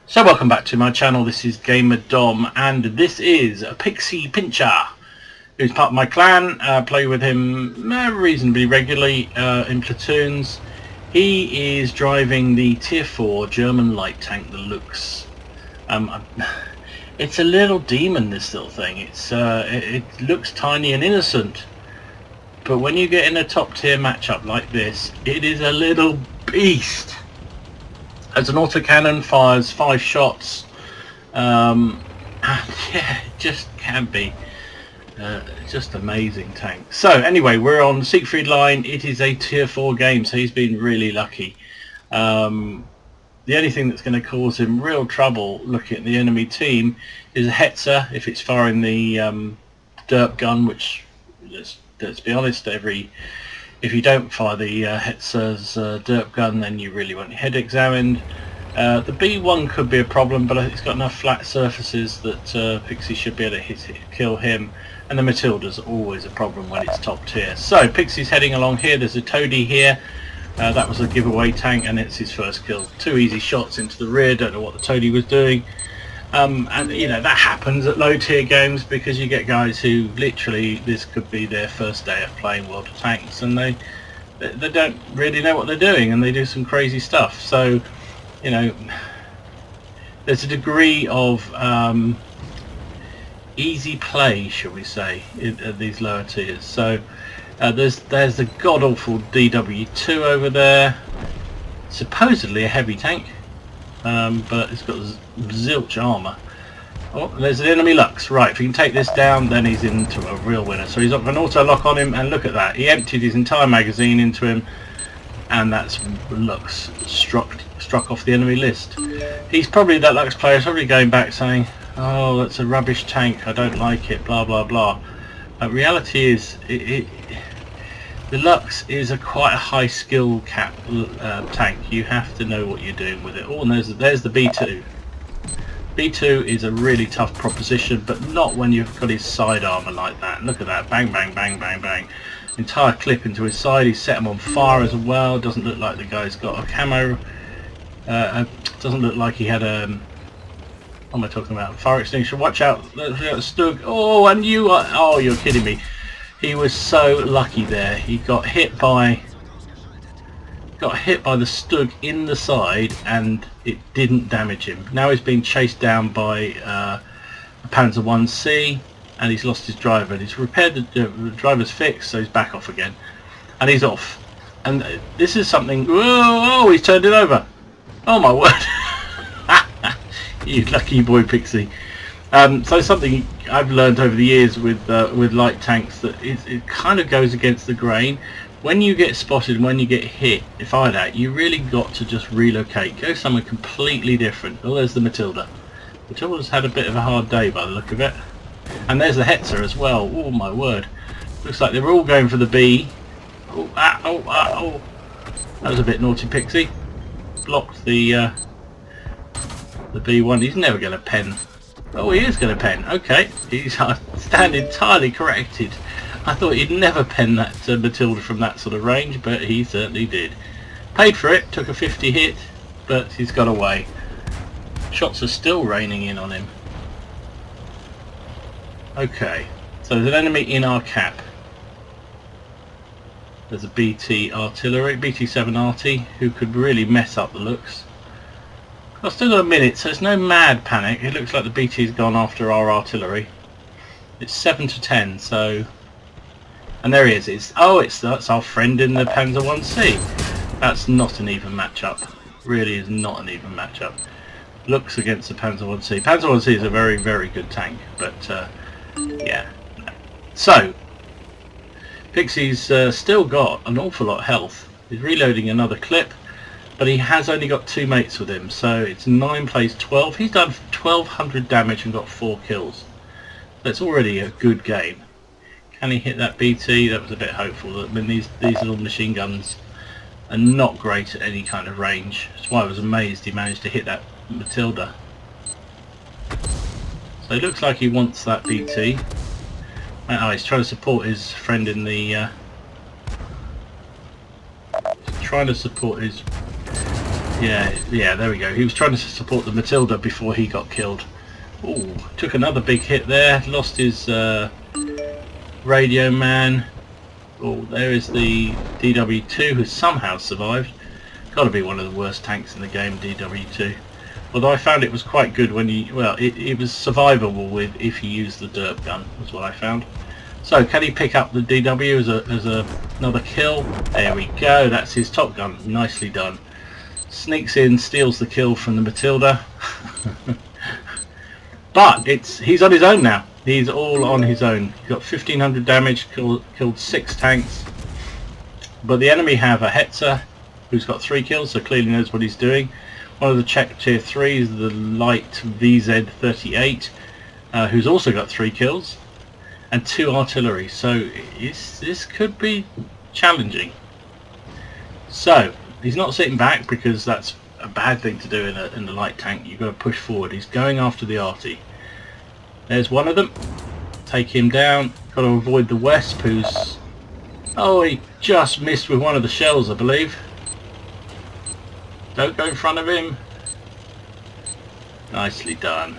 So welcome back to my channel. This is Gamer Dom and this is PixiePincher, who's part of my clan. Play with him reasonably regularly in platoons. He is driving the tier 4 German light tank, the Luchs. It's a little demon, this little thing. It looks tiny and innocent, but when you get in a top tier matchup like this, it is a little beast. As an autocannon, fires 5 shots, and yeah, it just can be just amazing tank. So anyway, we're on Siegfried line. It is a tier 4 game, so he's been really lucky. The only thing that's going to cause him real trouble looking at the enemy team is a Hetzer if it's firing the derp gun, which let's be honest, if you don't fire the Hetzer's derp gun, then you really want your head examined. The B1 could be a problem, but it's got enough flat surfaces that Pixie should be able to kill him. And the Matilda's always a problem when it's top tier. So Pixie's heading along here. There's a Toady here. That was a giveaway tank, and it's his first kill. 2 easy shots into the rear. Don't know what the Toady was doing. And you know, that happens at low tier games because you get guys who literally, this could be their first day of playing World of Tanks, and they don't really know what they're doing, and they do some crazy stuff. So you know, there's a degree of easy play, shall we say, at these lower tiers. So there's the god-awful DW2 over there, supposedly a heavy tank, but it's got zilch armour. Oh, there's an enemy Luchs. Right, if we can take this down, then he's into a real winner. So he's got an auto lock on him, and look at that. He emptied his entire magazine into him, and that's Luchs struck off the enemy list. He's probably, that Luchs player is probably going back saying, oh, that's a rubbish tank, I don't like it, blah blah blah. Reality is, the Luchs is quite a high skill cap tank. You have to know what you're doing with it. Oh, and there's the B2. B2 is a really tough proposition, but not when you've got his side armour like that. Look at that, bang bang bang bang bang. Entire clip into his side. He's set him on fire as well. Doesn't look like the guy's got a camo. Doesn't look like he had a... what am I talking about? Fire extinguisher. Watch out, Stug. Oh, and you are... oh, you're kidding me. He was so lucky there. He got hit by the Stug in the side, and it didn't damage him. Now he's being chased down by a Panzer 1C, and he's lost his driver. And he's repaired the driver's fixed, so he's back off again, and he's off. And this is something. Oh, he's turned it over. Oh my word! You lucky boy, Pixie. So something I've learned over the years with light tanks, that it kind of goes against the grain. When you get spotted, when you get hit, fired at, you really got to just relocate, go somewhere completely different. Oh, there's the Matilda. Matilda's had a bit of a hard day by the look of it. And there's the Hetzer as well. Oh my word! Looks like they were all going for the B. Oh, oh! That was a bit naughty, Pixie. Blocked the B1. He's never going to pen. Oh, he is going to pen. Okay, he's stand entirely corrected. I thought he'd never pen that Matilda from that sort of range, but he certainly did. Paid for it, took a 50 hit, but he's got away. Shots are still raining in on him. Okay, so there's an enemy in our cap. There's a BT artillery, BT7 arty, who could really mess up the Luchs. I've still got a minute, so it's no mad panic. It looks like the BT's gone after our artillery. It's 7 to 10, so... and there he is. That's our friend in the Panzer 1C. That's not an even matchup. Really is not an even matchup. Luchs against the Panzer 1C. Panzer 1C is a very, very good tank, but yeah. So, Pixie's still got an awful lot of health. He's reloading another clip, but he has only got 2 mates with him, so it's 9 plays 12. He's done 1200 damage and got 4 kills. That's already a good game. Can he hit that BT? That was a bit hopeful. I mean, these little machine guns are not great at any kind of range. That's why I was amazed he managed to hit that Matilda. So it looks like he wants that BT. Oh, he's trying to support his friend in the... Yeah, there we go. He was trying to support the Matilda before he got killed. Ooh, took another big hit there. Lost his radio man. Oh, there is the DW2 who somehow survived. Got to be one of the worst tanks in the game, DW2. Although I found it was quite good when you, well, it was survivable with if you used the derp gun, was what I found. So can he pick up the DW as another kill? There we go. That's his top gun. Nicely done. Sneaks in, steals the kill from the Matilda. But he's on his own now. He's all on his own. He's got 1500 damage, killed 6 tanks. But the enemy have a Hetzer who's got 3 kills, so clearly knows what he's doing. One of the Czech tier 3s, the light VZ38, who's also got 3 kills. And 2 artillery. So this could be challenging. So he's not sitting back because that's a bad thing to do in a light tank. You've got to push forward. He's going after the arty. There's one of them. Take him down. Got to avoid the Wesp who's... Oh, he just missed with one of the shells, I believe. Don't go in front of him. Nicely done.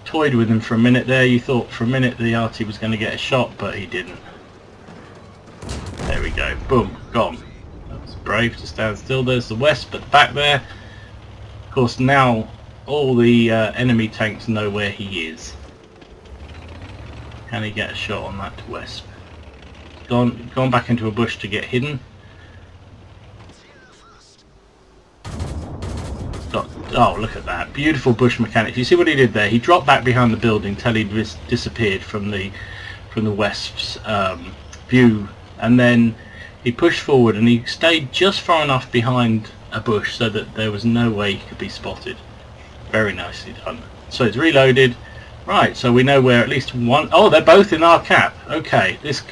Toyed with him for a minute there. You thought for a minute the arty was going to get a shot, but he didn't. There we go. Boom. Gone. That's brave to stand still. There's the Wesp at the back there. Of course, now all the enemy tanks know where he is. Can he get a shot on that Wesp? Gone back into a bush to get hidden. Oh, look at that. Beautiful bush mechanics. You see what he did there? He dropped back behind the building till he disappeared from the Wesp's view, and then he pushed forward and he stayed just far enough behind a bush so that there was no way he could be spotted. Very nicely done. So it's reloaded. Right, so we know where at least one... Oh, they're both in our cap. Okay, this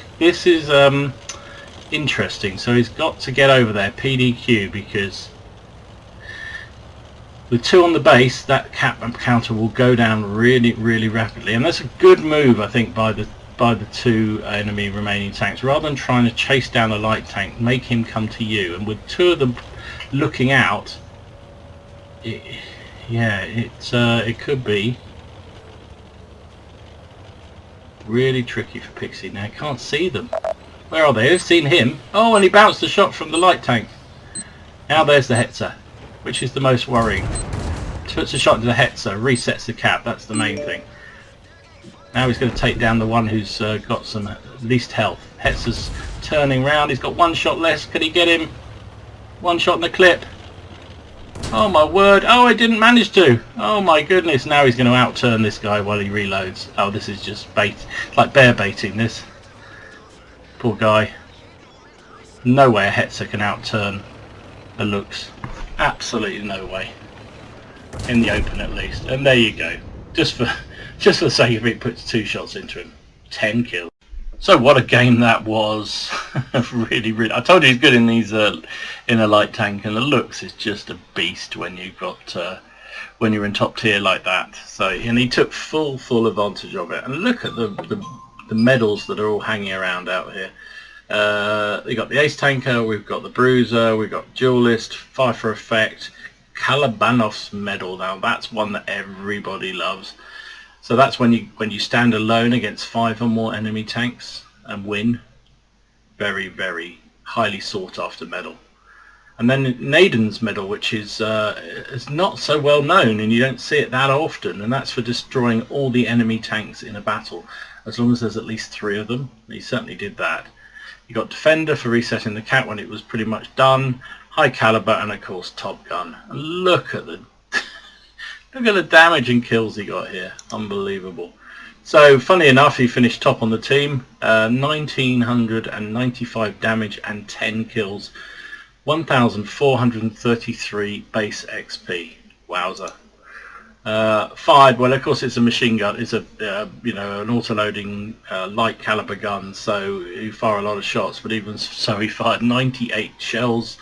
is interesting. So he's got to get over there, PDQ, because with 2 on the base, that cap counter will go down really, really rapidly. And that's a good move, I think, by the 2 enemy remaining tanks. Rather than trying to chase down a light tank, make him come to you. And with 2 of them looking out, it could be really tricky for Pixie. Now I can't see them. Where are they? I've seen him. Oh, and he bounced a shot from the light tank. Now there's the Hetzer, which is the most worrying. Puts a shot into the Hetzer, resets the cap. That's the main thing. Now he's going to take down the one who's got some least health. Hetzer's turning round. He's got 1 shot less. Can he get him? 1 shot in the clip. Oh my word. Oh, I didn't manage to. Oh my goodness. Now he's going to outturn this guy while he reloads. Oh, this is just bait. It's like bear baiting this. Poor guy. No way a Hetzer can outturn a Luchs. Absolutely no way. In the open at least. And there you go. Just for the sake of it, puts 2 shots into him. 10 kills. So what a game that was. Really, really. I told you he's good in these in a light tank, and the Luchs is just a beast when you've got when you're in top tier like that. So, and he took full advantage of it. And look at the medals that are all hanging around out here. We got the Ace Tanker, we've got the Bruiser, we've got Duelist, Fire for Effect, Kalabanov's medal. Now that's one that everybody loves. So that's when you stand alone against 5 or more enemy tanks and win. Very, very highly sought after medal. And then Naden's medal, which is not so well known, and you don't see it that often, and that's for destroying all the enemy tanks in a battle, as long as there's at least 3 of them. He certainly did that. You got Defender for resetting the cap when it was pretty much done, High Caliber, and of course Top Gun. And look at the damage and kills he got here. Unbelievable. So, funny enough, he finished top on the team. 1995 damage and 10 kills. 1,433 base XP. Wowzer. Fired, well, of course it's a machine gun. It's a an auto-loading light caliber gun, so you fire a lot of shots, but even so he fired 98 shells.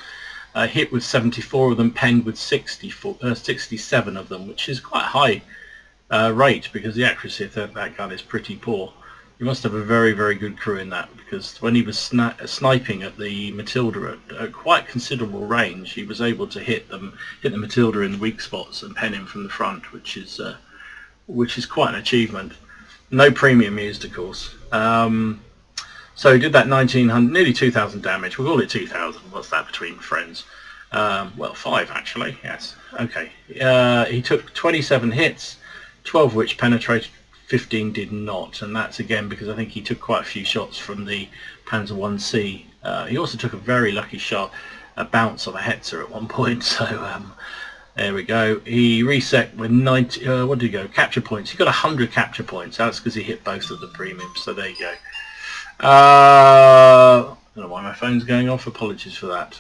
Hit with 74 of them, penned with 67 of them, which is quite a high rate because the accuracy of that gun is pretty poor. You must have a very, very good crew in that, because when he was sniping at the Matilda at quite considerable range, he was able to hit the Matilda in the weak spots and pen him from the front, which is quite an achievement. No premium used, of course. So he did that 1900, nearly 2,000 damage. We'll call it 2,000. What's that between friends? Well, 5 actually. Yes. Okay. He took 27 hits, 12 of which penetrated. 15 did not, and that's again because I think he took quite a few shots from the Panzer 1C. He also took a very lucky shot, a bounce of a Hetzer at one point, so there we go. He reset with 90, what did he go, capture points. He got 100 capture points. That's because he hit both of the premiums, so there you go. I don't know why my phone's going off, apologies for that.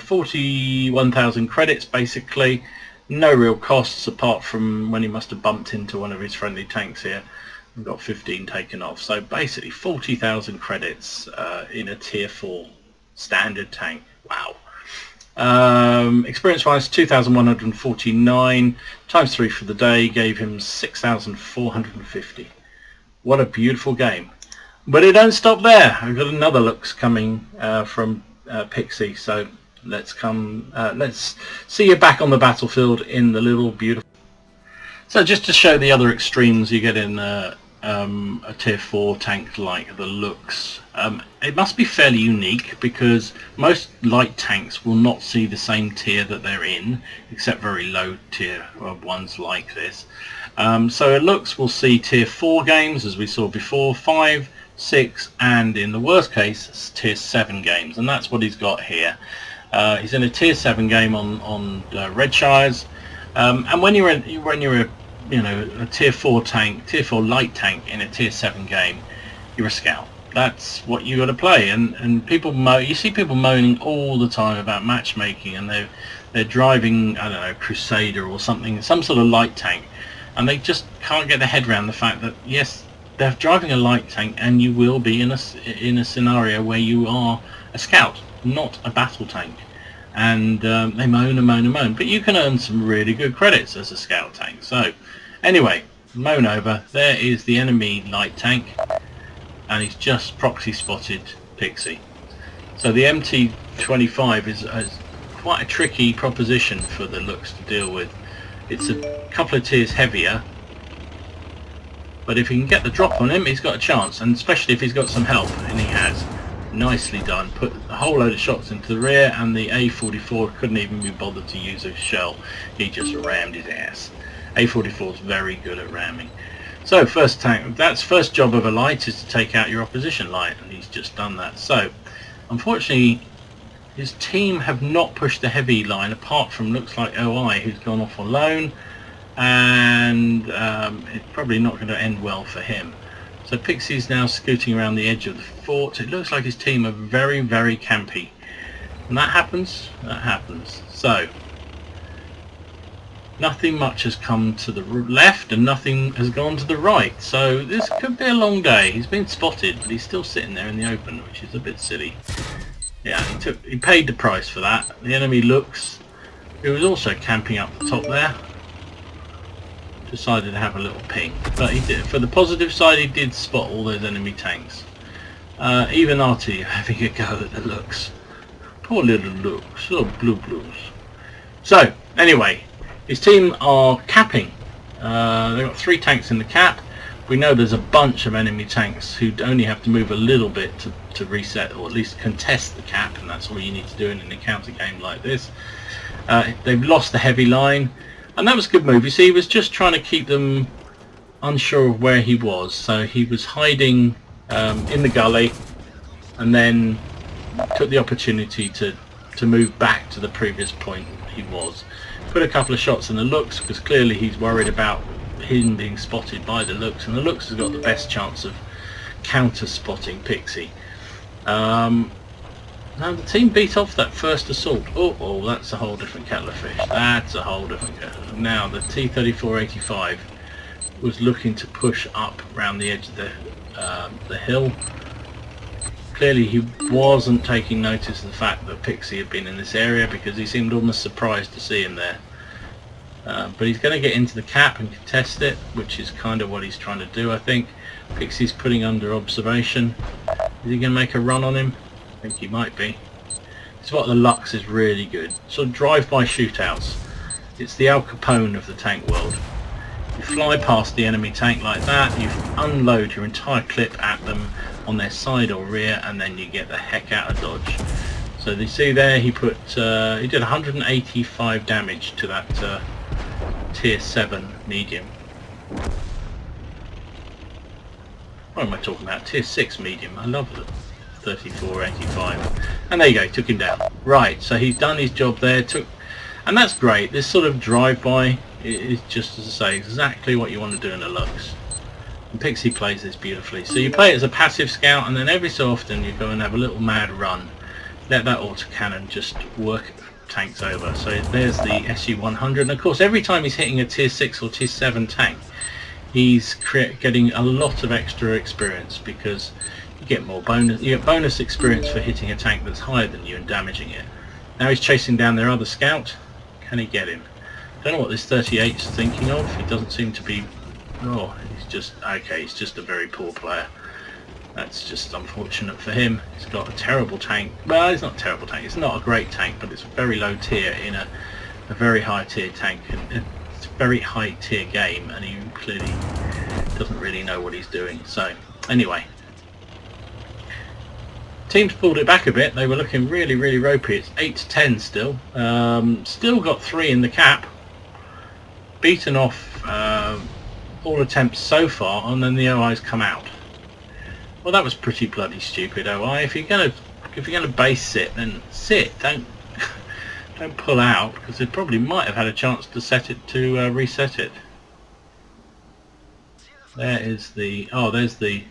41,000 credits basically. No real costs apart from when he must have bumped into one of his friendly tanks here. We've got 15 taken off. So basically 40,000 credits in a tier 4 standard tank. Wow. Experience wise 2,149 times 3 for the day gave him 6,450. What a beautiful game. But it don't stop there. I've got another Luchs coming from Pixie, so let's see you back on the battlefield in the little beautiful. So just to show the other extremes you get in a tier 4 tank like the Luchs. It must be fairly unique because most light tanks will not see the same tier that they're in, except very low tier ones like this. So a Luchs will see tier 4 games, as we saw before, 5, 6, and in the worst case tier 7 games, and that's what he's got here. He's in a tier 7 game on Redshires, and when you're a tier 4 tank, tier 4 light tank in a tier 7 game, you're a scout. That's what you got to play. And people you see people moaning all the time about matchmaking, and they're driving, I don't know, Crusader or something, some sort of light tank, and they just can't get their head around the fact that yes, they're driving a light tank, and you will be in a scenario where you are a scout, not a battle tank. And they moan and moan and moan, but you can earn some really good credits as a scout tank. So anyway, moan over. There is the enemy light tank, and he's just proxy spotted Pixie. So the MT-25 is quite a tricky proposition for the Luchs to deal with. It's a couple of tiers heavier, but if he can get the drop on him, he's got a chance, and especially if he's got some help, and he has. Nicely done. Put a whole load of shots into the rear, and the A44 couldn't even be bothered to use a shell. He just rammed his ass. A44 is very good at ramming. So first tank, that's first job of a light, is to take out your opposition light, and he's just done that. So unfortunately his team have not pushed the heavy line, apart from looks like OI, who's gone off on loan, and it's probably not going to end well for him. So Pixie's now scooting around the edge of the fort. It looks like his team are very, very campy. And that happens. That happens. So nothing much has come to the left and nothing has gone to the right. So this could be a long day. He's been spotted, but he's still sitting there in the open, which is a bit silly. Yeah, he paid the price for that. The enemy Luchs, who was also camping up the top there, decided to have a little ping, but he did. For the positive side, he did spot all those enemy tanks. Even RT having a go at the Luchs. Poor little Luchs, little blues. So anyway, his team are capping. They've got 3 tanks in the cap. We know there's a bunch of enemy tanks who only have to move a little bit to reset, or at least contest the cap, and that's all you need to do in an encounter game like this. They've lost the heavy line. And that was a good move. You see, he was just trying to keep them unsure of where he was. So he was hiding in the gully, and then took the opportunity to move back to the previous point he was. Put a couple of shots in the Luchs, because clearly he's worried about him being spotted by the Luchs, and the Luchs has got the best chance of counter-spotting Pixie. Now the team beat off that first assault. Oh, that's a whole different kettle of fish. That's a whole different kettle. Now the T-34-85 was looking to push up around the edge of the hill. Clearly he wasn't taking notice of the fact that Pixie had been in this area, because he seemed almost surprised to see him there. But he's going to get into the cap and contest it, which is kind of what he's trying to do, I think. Pixie's putting under observation. Is he going to make a run on him? I think he might be. This is what the Luchs is really good. Sort of drive-by shootouts. It's the Al Capone of the tank world. You fly past the enemy tank like that, you unload your entire clip at them on their side or rear, and then you get the heck out of dodge. So you see there, he did 185 damage to that tier 7 medium. What am I talking about? Tier 6 medium. I love it. 3485. And there you go, took him down. Right, so he's done his job there. And that's great. This sort of drive-by is just, as I say, exactly what you want to do in a Luchs. And Pixie plays this beautifully. So you play it as a passive scout, and then every so often you go and have a little mad run. Let that autocannon just work tanks over. So there's the SU-100, and of course every time he's hitting a tier 6 or tier 7 tank, he's getting a lot of extra experience, because you get bonus experience for hitting a tank that's higher than you and damaging it. Now he's chasing down their other scout. Can he get him? Don't know what this 38 is thinking of. He doesn't seem to be... Oh, he's just... Okay, he's just a very poor player. That's just unfortunate for him. He's got a terrible tank. Well, it's not a terrible tank. It's not a great tank, but it's a very low tier in a very high tier tank. And it's a very high tier game, and he clearly doesn't really know what he's doing. So, anyway. Teams pulled it back a bit. They were looking really, really ropey. It's 8-10 still. Still got 3 in the cap. Beaten off all attempts so far, and then the OI's come out. Well, that was pretty bloody stupid, OI. If you're gonna base sit, then sit. Don't pull out, because they probably might have had a chance to set it to reset it. There is the there's the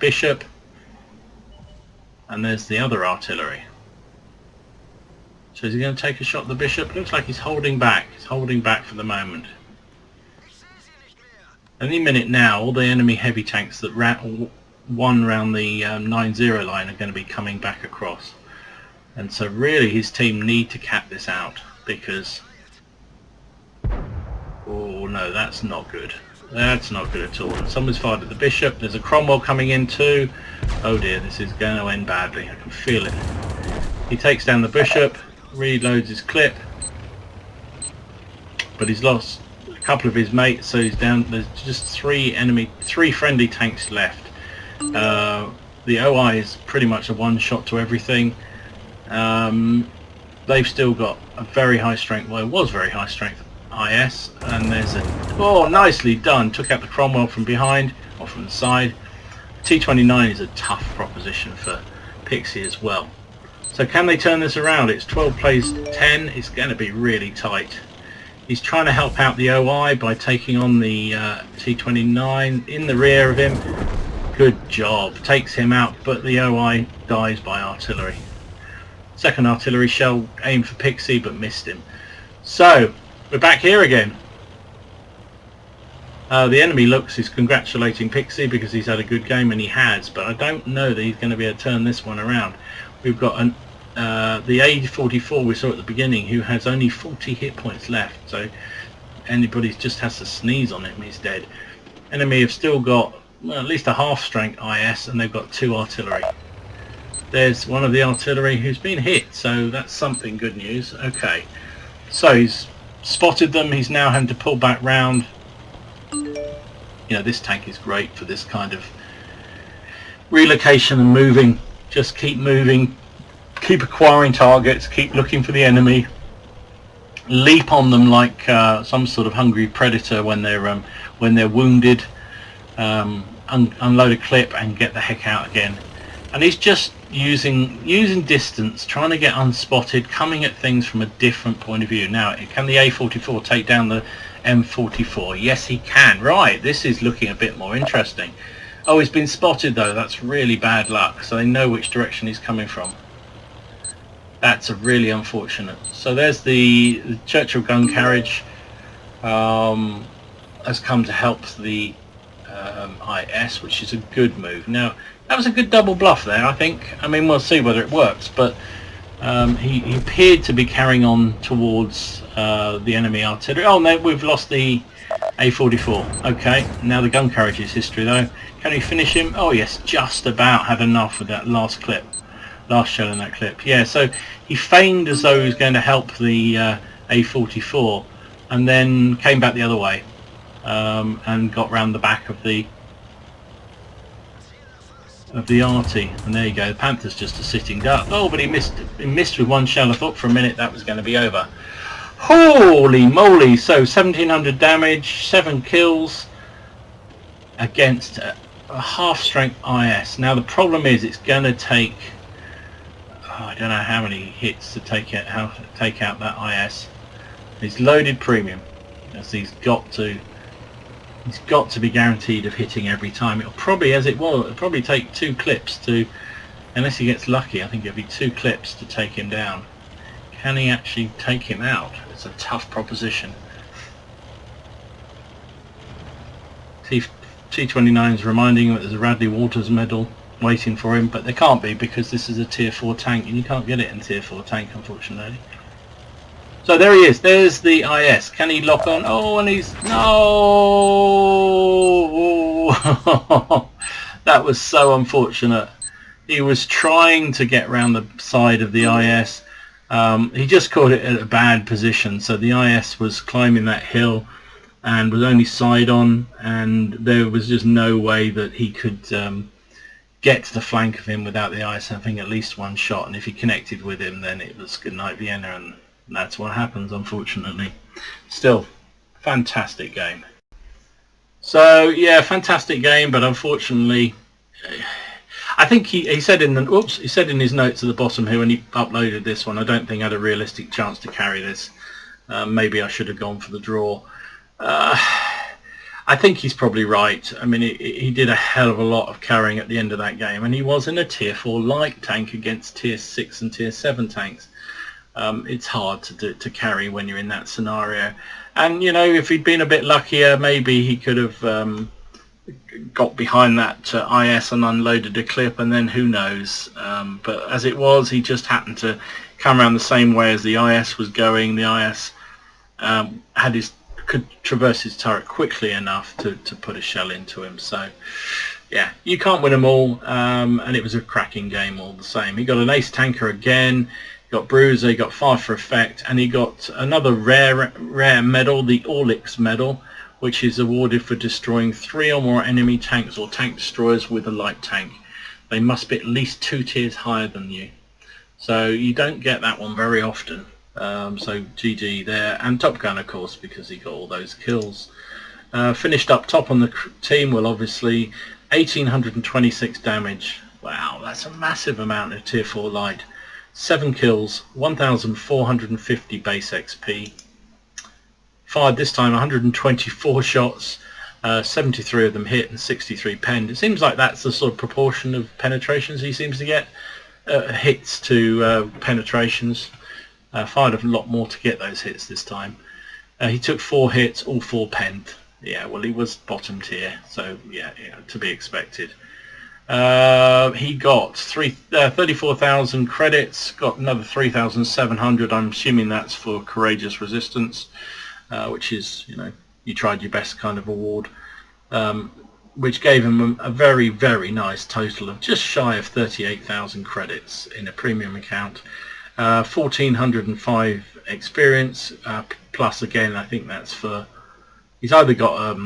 bishop, and there's the other artillery. So is he going to take a shot at the bishop? Looks like he's holding back. He's holding back for the moment. Any minute now, all the enemy heavy tanks that won round the 9-0 line are going to be coming back across. And so really his team need to cap this out, because... Oh no, that's not good. That's not good at all. Someone's fired at the bishop. There's a Cromwell coming in too. Oh dear, this is going to end badly. I can feel it. He takes down the bishop, reloads his clip, but he's lost a couple of his mates, so he's down. There's just 3 friendly tanks left. The OI is pretty much a one-shot to everything. They've still got a very high strength. Well, it was very high strength IS, and there's a nicely done. Took out the Cromwell from behind or from the side. T29 is a tough proposition for Pixie as well. So can they turn this around? It's 12 plays 10. It's going to be really tight. He's trying to help out the OI by taking on the T29 in the rear of him. Good job. Takes him out, but the OI dies by artillery. Second artillery shell aimed for Pixie, but missed him. So we're back here again. The enemy Luchs is congratulating Pixie because he's had a good game, and he has, but I don't know that he's going to be able to turn this one around. We've got the A44 we saw at the beginning, who has only 40 hit points left, so anybody just has to sneeze on him, he's dead. Enemy have still got at least a half strength IS, and they've got 2 artillery. There's one of the artillery who's been hit, so that's something good news. Okay, so he's spotted them. He's now having to pull back round. You know, this tank is great for this kind of relocation and moving. Just keep moving, keep acquiring targets, keep looking for the enemy, leap on them like some sort of hungry predator when they're wounded, unload a clip and get the heck out again. And he's just using distance, trying to get unspotted, coming at things from a different point of view. Now, can the A44 take down the M44? Yes, he can. Right, this is looking a bit more interesting. Oh, he's been spotted though. That's really bad luck. So they know which direction he's coming from. That's a really unfortunate. So there's the Churchill gun carriage has come to help the IS, which is a good move. Now, that was a good double bluff there, I think. I mean, we'll see whether it works, but He appeared to be carrying on towards the enemy artillery. Oh no, we've lost the A44. Okay, now the gun carriage is history though. Can we finish him? Oh yes, just about had enough of that last clip. Last shell in that clip. Yeah, so he feigned as though he was going to help the A44 and then came back the other way and got round the back of the arty, and there you go. The Panther's just a sitting duck. Oh, but he missed with one shell. I thought for a minute that was going to be over. Holy moly! So 1700 damage, 7 kills against a half-strength IS. Now the problem is it's going to take I don't know how many hits to take out that IS. He's loaded premium, as he's got to be guaranteed of hitting every time. It'll probably, it'll probably take 2 clips to, unless he gets lucky, I think it'll be 2 clips to take him down. Can he actually take him out? It's a tough proposition. T29 is reminding him that there's a Radley Waters medal waiting for him, but there can't be because this is a tier 4 tank and you can't get it in tier 4 tank, unfortunately. So there he is. There's the IS. Can he lock on? Oh, and he's... No! That was so unfortunate. He was trying to get round the side of the IS. He just caught it at a bad position. So the IS was climbing that hill and was only side on, and there was just no way that he could get to the flank of him without the IS having at least one shot. And if he connected with him, then it was good night Vienna, and that's what happens, unfortunately. Still, fantastic game. So yeah, fantastic game, but unfortunately, I think he said in his notes at the bottom here when he uploaded this one, I don't think I had a realistic chance to carry this. Maybe I should have gone for the draw. I think he's probably right. I mean, he did a hell of a lot of carrying at the end of that game, and he was in a tier 4 light tank against tier 6 and tier 7 tanks. It's hard to carry when you're in that scenario. And, you know, if he'd been a bit luckier, maybe he could have got behind that IS and unloaded a clip, and then who knows. But as it was, he just happened to come around the same way as the IS was going. The IS could traverse his turret quickly enough to put a shell into him. So, yeah, you can't win them all, and it was a cracking game all the same. He got an ace tanker again. Got Bruiser, he got 5 for effect, and he got another rare medal, the Orlix medal, which is awarded for destroying 3 or more enemy tanks or tank destroyers with a light tank. They must be at least 2 tiers higher than you. So you don't get that one very often. So GG there, and Top Gun of course, because he got all those kills. Finished up top on the team, well obviously 1826 damage. Wow, that's a massive amount of tier 4 light. 7 kills, 1450 base XP. Fired this time 124 shots, 73 of them hit and 63 penned. It seems like that's the sort of proportion of penetrations he seems to get. Hits to penetrations. Fired a lot more to get those hits this time. He took 4 hits, all 4 penned. Yeah, well he was bottom tier, so yeah, to be expected. He got 34,000 credits, got another 3,700. I'm assuming that's for courageous resistance, which is, you know, you tried your best kind of award, which gave him a very, very nice total of just shy of 38,000 credits in a premium account. 1,405 experience, plus again I think that's for, he's either got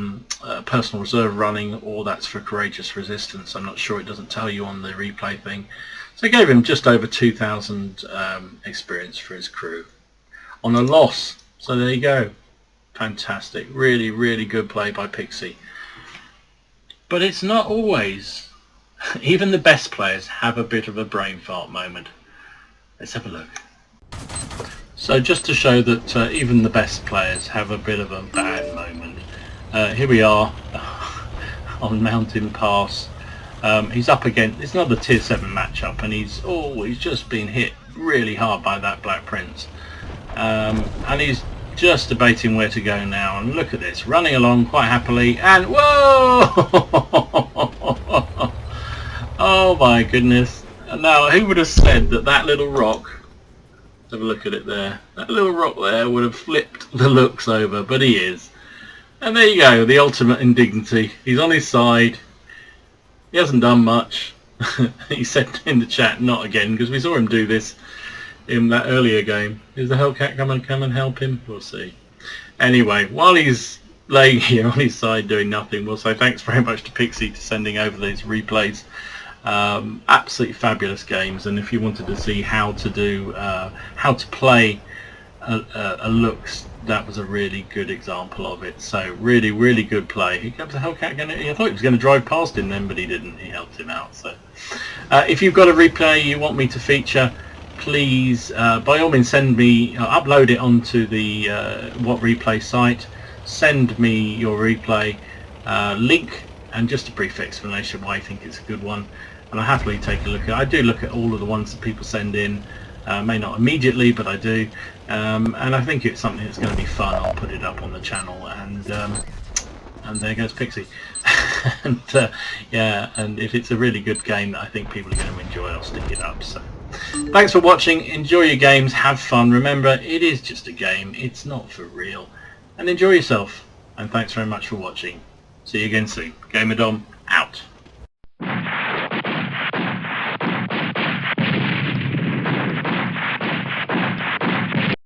a personal reserve running or that's for courageous resistance. I'm not sure, it doesn't tell you on the replay thing. So I gave him just over 2,000 experience for his crew on a loss. So there you go. Fantastic. Really, really good play by Pixie. But it's not always. Even the best players have a bit of a brain fart moment. Let's have a look. So just to show that even the best players have a bit of a bad moment. Here we are on Mountain Pass. He's up against, it's another tier 7 matchup, and he's just been hit really hard by that Black Prince. And he's just debating where to go now, and look at this, running along quite happily, and whoa! Oh my goodness. Now who would have said that that little rock Have a look at it there. That little rock there would have flipped the Luchs over, but he is. And there you go, the ultimate indignity. He's on his side. He hasn't done much. He said in the chat, not again, because we saw him do this in that earlier game. Is the Hellcat come and help him? We'll see. Anyway, while he's laying here on his side doing nothing, we'll say thanks very much to Pixie for sending over these replays. Absolutely fabulous games, and if you wanted to see how to play a Luchs, that was a really good example of it. So really good play. Here comes the Hellcat. I thought he was going to drive past him then, but he didn't. He helped him out. So if you've got a replay you want me to feature, please by all means send me, upload it onto the WoT replay site. Send me your replay link and just a brief explanation why you think it's a good one, and I'll happily take a look at it. I do look at all of the ones that people send in, may not immediately, but I do, and I think it's something that's going to be fun. I'll put it up on the channel, and there goes Pixie. And yeah, and if it's a really good game that I think people are going to enjoy, I'll stick it up. So thanks for watching. Enjoy your games, have fun. Remember, it is just a game, it's not for real, and enjoy yourself. And thanks very much for watching. See you again soon. Gamer Dom.